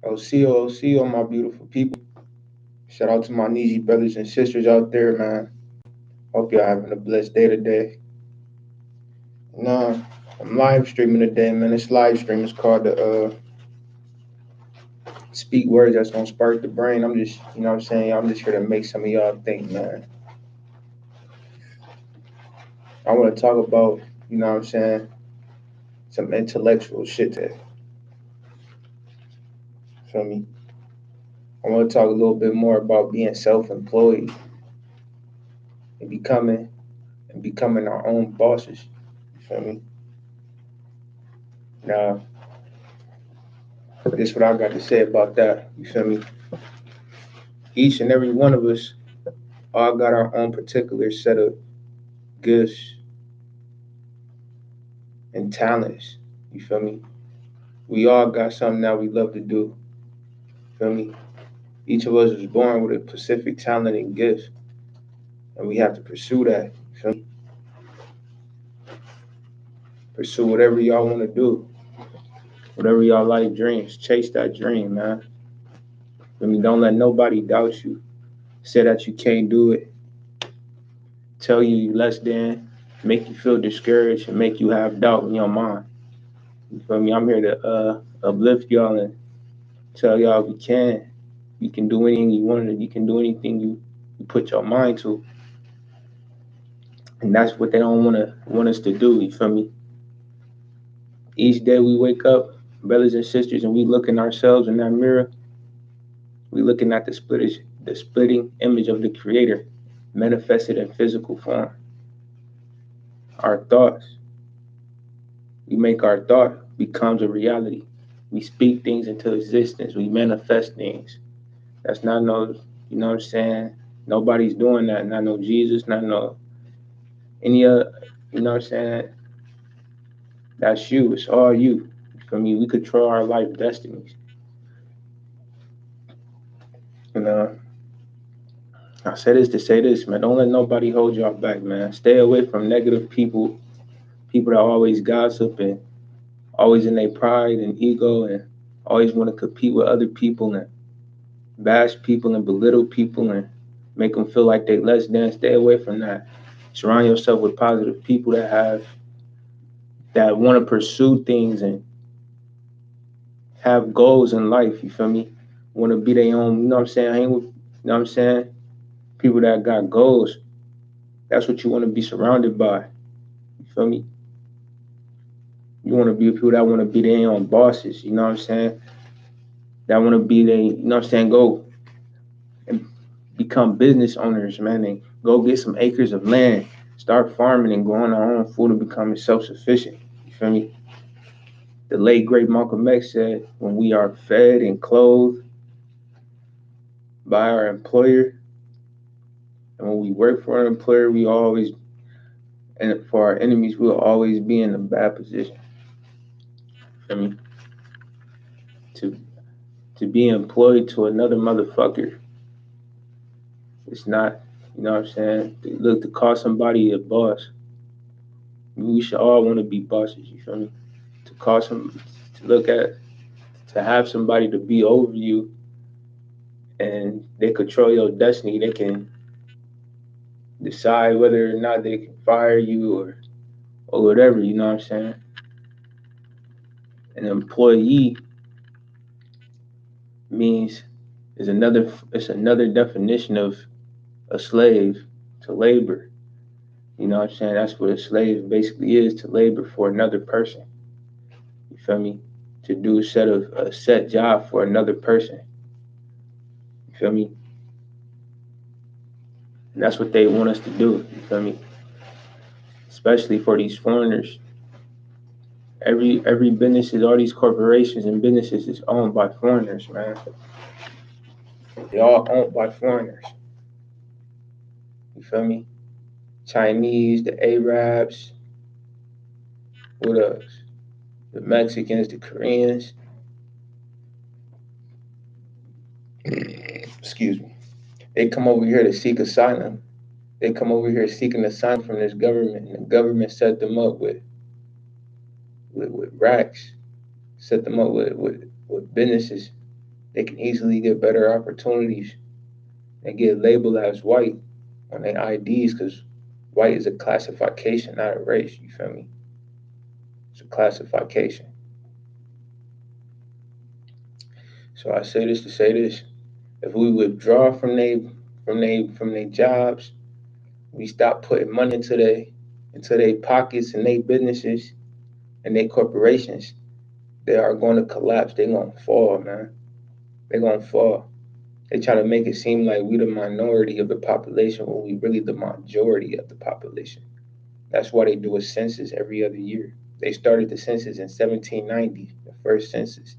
OCO, my beautiful people. Shout out to my Neezy brothers and sisters out there, man. Hope y'all having a blessed day today. Nah, I'm live streaming today, man. This live stream is called the Speak Words That's Gonna Spark the Brain. I'm just, what I'm saying? I'm just here to make some of y'all think, man. I want to talk about, what I'm saying, some intellectual shit today. Feel me? I want to talk a little bit more about being self-employed and becoming our own bosses. You feel me? Now, this is what I got to say about that. You feel me? Each and every one of us all got our own particular set of gifts and talents. You feel me? We all got something that we love to do. Feel me? Each of us was born with a specific talent and gift, and we have to pursue that. Feel me? Pursue whatever y'all want to do, whatever y'all life dreams. Chase that dream, man. Feel me? Don't let nobody doubt you. Say that you can't do it. Tell you less than. Make you feel discouraged and make you have doubt in your mind. You feel me? I'm here to uplift y'all and tell y'all you can do anything you want to. You can do anything you put your mind to, and that's what they don't want us to do. You feel me? Each day we wake up, brothers and sisters, and we looking ourselves in that mirror. We looking at the splitting image of the Creator, manifested in physical form. Our thoughts. We make our thought becomes a reality. We speak things into existence. We manifest things. That's not no, you know what I'm saying? Nobody's doing that. Not no Jesus, not no any other, you know what I'm saying? That's you. It's all you. For me, we control our life destinies. And I say this to say this, man. Don't let nobody hold y'all back, man. Stay away from negative people, people that always gossip and always in their pride and ego and always want to compete with other people and bash people and belittle people and make them feel like they less than. Stay away from that. Surround yourself with positive people that want to pursue things and have goals in life. You feel me? Want to be their own. You know what I'm saying? Hang with. You know what I'm saying? People that got goals. That's what you want to be surrounded by. You feel me? You want to be people that want to be their own bosses. You know what I'm saying? That want to be they. You know what I'm saying? Go and become business owners, man, and go get some acres of land, start farming and growing our own food and becoming self-sufficient. You feel me? The late great Malcolm X said, when we are fed and clothed by our employer, and when we work for our employer, we always, and for our enemies, we'll always be in a bad position. I mean, to to be employed to another motherfucker, it's not, you know what I'm saying? Look, to call somebody a boss, we should all want to be bosses. You feel me? To call some, to look at, to have somebody to be over you, and they control your destiny. They can decide whether or not they can fire you or whatever. You know what I'm saying? An employee means it's another definition of a slave to labor. You know what I'm saying? That's what a slave basically is, to labor for another person. You feel me? To do a set job for another person. You feel me? And that's what they want us to do. You feel me? Especially for these foreigners. Every businesses, all these corporations and businesses is owned by foreigners, man. They all owned by foreigners. You feel me? Chinese, the Arabs, what else? The Mexicans, the Koreans. Excuse me. They come over here to seek asylum. They come over here seeking asylum from this government, and the government set them up with racks, set them up with businesses, they can easily get better opportunities. They get labeled as white on their IDs because white is a classification, not a race. You feel me? It's a classification. So I say this to say this: if we withdraw from their jobs, we stop putting money into their pockets and their businesses and their corporations, they are going to collapse. They're going to fall, man. They're going to fall. They try to make it seem like we the minority of the population when we really the majority of the population. That's why they do a census every other year. They started the census in 1790, the first census,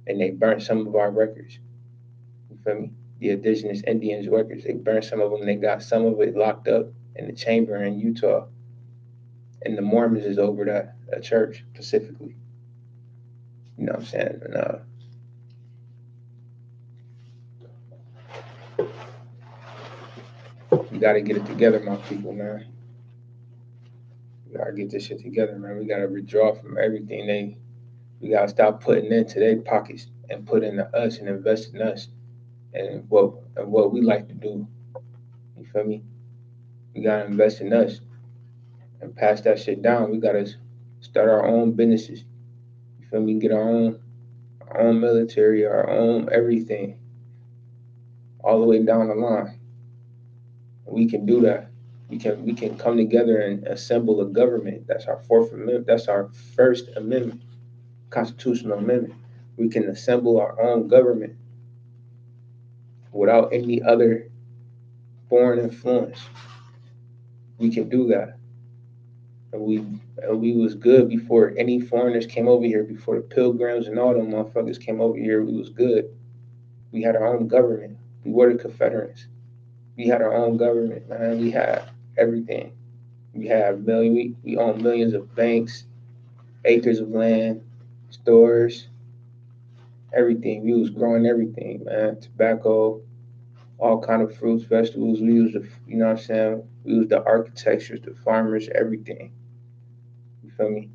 and they burnt some of our records. You feel me? The indigenous Indians records. They burned some of them. They got some of it locked up in the chamber in Utah. And the Mormons is over that, a church specifically. You know what I'm saying? And we gotta get it together, my people, man. We gotta get this shit together, man. We gotta withdraw from everything. We gotta stop putting into their pockets and put into us and invest in us and what we like to do. You feel me? We gotta invest in us and pass that shit down. We gotta start our own businesses. You feel me? Get our own military, our own everything, all the way down the line. We can do that. We can come together and assemble a government. That's our fourth amendment. That's our First Amendment, constitutional amendment. We can assemble our own government without any other foreign influence. We can do that. And we was good before any foreigners came over here, before the pilgrims and all them motherfuckers came over here. We was good. We had our own government. We were the Confederates. We had our own government, man. We had everything. We own millions of banks, acres of land, stores, everything. We was growing everything, man. Tobacco, all kind of fruits, vegetables. We used the, you know what I'm saying? We used the architectures, the farmers, everything. You feel me?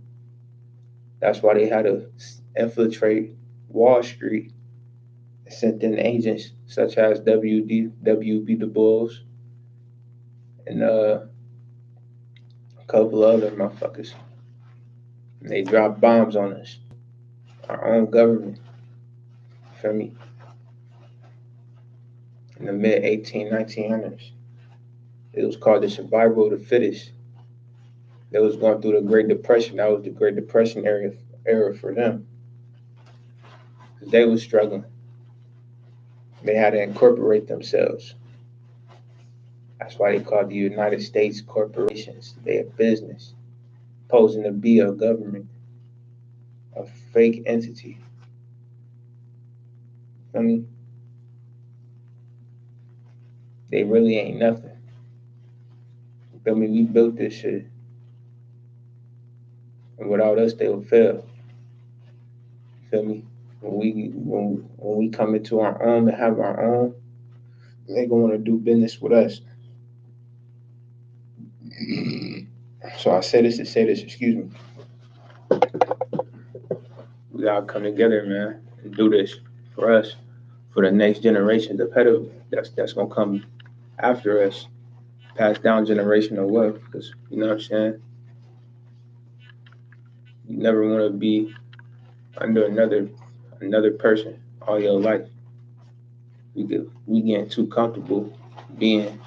That's why they had to infiltrate Wall Street and sent in agents such as W.B. Du Bois and a couple of other motherfuckers. And they dropped bombs on us, our own government. You feel me? In the mid 1900s. It was called the survival of the fittest. They was going through the Great Depression. That was the Great Depression era for them. They was struggling. They had to incorporate themselves. That's why they called the United States corporations. They a business, posing to be a government, a fake entity. I mean, they really ain't nothing. I mean, we built this shit, and without us, they would fail. You feel me? When we come into our own and have our own, they gonna want to do business with us. So I say this to say this. Excuse me. We gotta come together, man, and do this for us, for the next generation, the pedal that's gonna come after us, pass down generational wealth. Because you know what I'm saying. You never want to be under another person all your life. We getting too comfortable being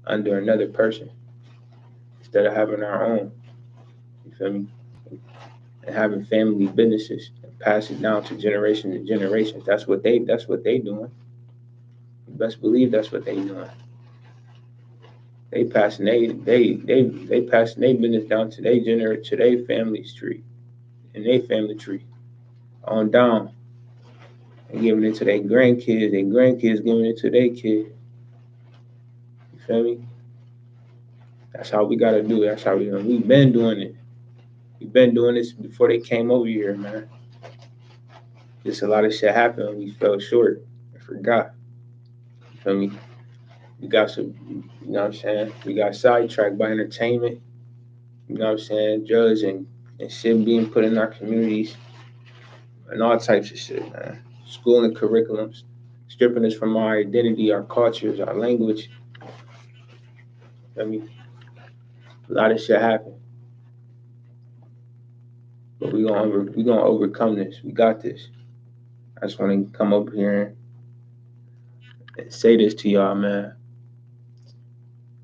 under another person instead of having our own. You feel me? And having family businesses and pass it down to generation to generation. That's what they doing. You best believe that's what they doing. They passing their business down to their family tree and their family tree on down and giving it to their grandkids giving it to their kid. You feel me? That's how we gotta do it. That's how we've been doing it. We've been doing this before they came over here, man. Just a lot of shit happened. We fell short and forgot. You feel me? We got some, you know what I'm saying? We got sidetracked by entertainment. You know what I'm saying? Drugs and shit being put in our communities and all types of shit, man. schooling curriculums, stripping us from our identity, our cultures, our language. I mean, a lot of shit happened, but we gonna overcome this. We got this. I just want to come up here and say this to y'all, man.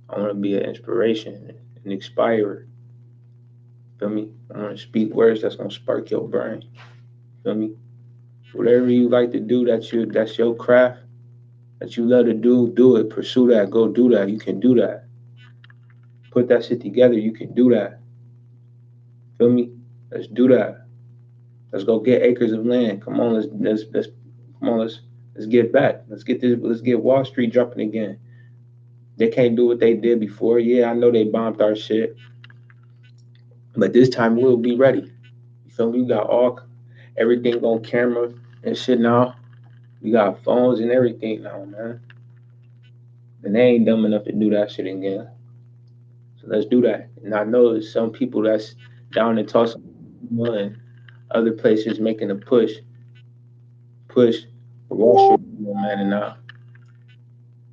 I want to be an inspiration, an inspirer. Feel me? I want to speak words that's gonna spark your brain. Feel me? Whatever you like to do, that's your craft. That you love to do it. Pursue that. Go do that. You can do that. Put that shit together. You can do that. Feel me? Let's do that. Let's go get acres of land. Come on, let's come on, let's get back. Let's get Wall Street jumping again. They can't do what they did before. Yeah, I know they bombed our shit. But this time we'll be ready. You feel me? We got everything on camera and shit now. We got phones and everything now, man. And they ain't dumb enough to do that shit again. So let's do that. And I know there's some people that's down in Tulsa and other places making a push for Wall Street, man,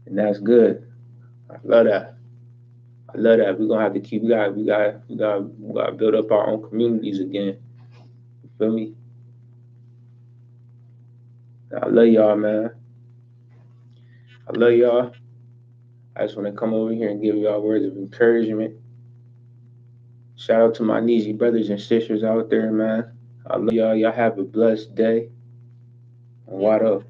and that's good. I love that. I love that. We're gonna have to keep. We got to build up our own communities again. You feel me? I love y'all, man. I love y'all. I just want to come over here and give y'all words of encouragement. Shout out to my Neezy brothers and sisters out there, man. I love y'all. Y'all have a blessed day. And wide up.